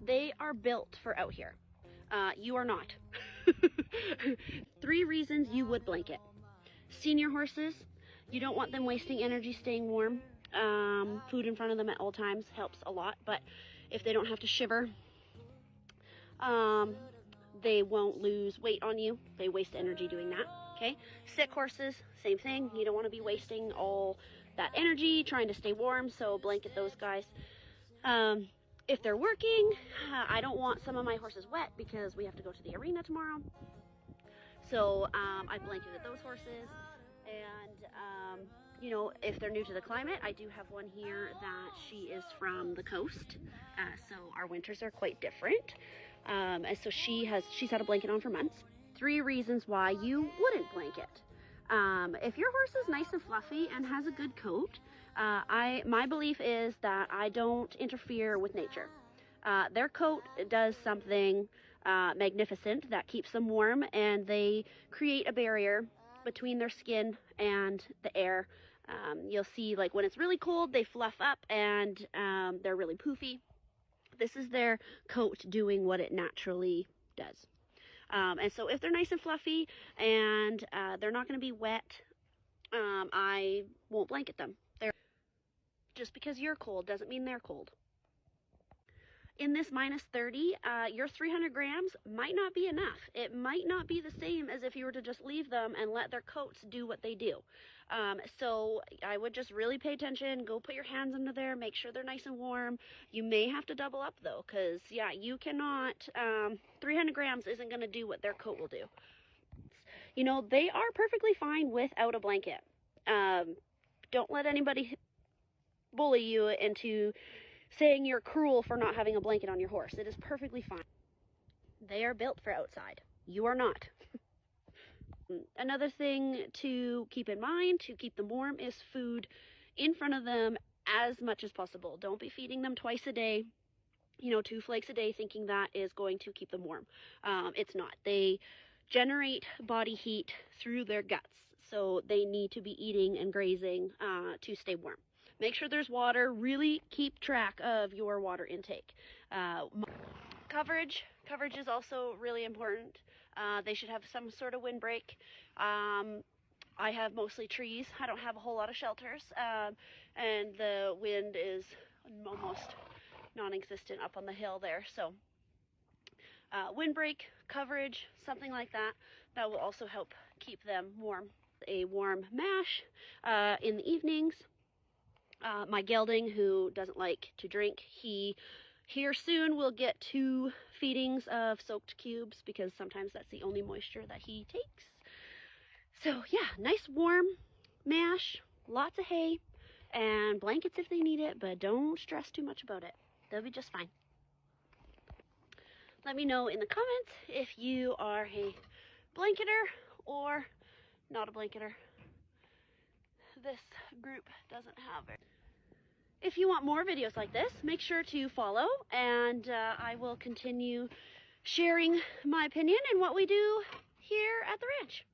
They are built for out here. You are not. 3 reasons you would blanket. Senior horses, you don't want them wasting energy staying warm. Food in front of them at all times helps a lot, but if they don't have to shiver, they won't lose weight on you. They waste energy doing that. Okay, sick horses, same thing. You don't want to be wasting all that energy trying to stay warm, so blanket those guys. If they're working, I don't want some of my horses wet because we have to go to the arena tomorrow. So I blanketed those horses. And, you know, if they're new to the climate, I do have one here that she is from the coast. So our winters are quite different. And so she's had a blanket on for months. 3 reasons why you wouldn't blanket. If your horse is nice and fluffy and has a good coat, my belief is that I don't interfere with nature. Their coat does something magnificent that keeps them warm, and they create a barrier between their skin and the air. You'll see, like, when it's really cold, they fluff up and they're really poofy. This is their coat doing what it naturally does. And so if they're nice and fluffy and they're not going to be wet, I won't blanket them. Just because you're cold doesn't mean they're cold. In this -30, your 300 grams might not be enough. It might not be the same as if you were to just leave them and let their coats do what they do. So I would just really pay attention, go put your hands under there, make sure they're nice and warm. You may have to double up though, because yeah, you cannot, 300 grams isn't going to do what their coat will do. You know, they are perfectly fine without a blanket. Don't let anybody bully you into saying you're cruel for not having a blanket on your horse. It is perfectly fine. They are built for outside. You are not. Another thing to keep in mind to keep them warm is food in front of them as much as possible. Don't be feeding them twice a day, you know, 2 flakes a day, thinking that is going to keep them warm. It's not. They generate body heat through their guts, so they need to be eating and grazing to stay warm. Make sure there's water. Really keep track of your water intake. Coverage is also really important. They should have some sort of windbreak. I have mostly trees. I don't have a whole lot of shelters, and the wind is almost non-existent up on the hill there. So windbreak, coverage, something like that, that will also help keep them warm. A warm mash in the evenings. My gelding, who doesn't like to drink, he here soon will get 2 feedings of soaked cubes because sometimes that's the only moisture that he takes. So yeah, nice warm mash, lots of hay, and blankets if they need it, but don't stress too much about it. They'll be just fine. Let me know in the comments if you are a blanketer or not a blanketer. This group doesn't have it. If you want more videos like this, make sure to follow, and I will continue sharing my opinion and what we do here at the ranch.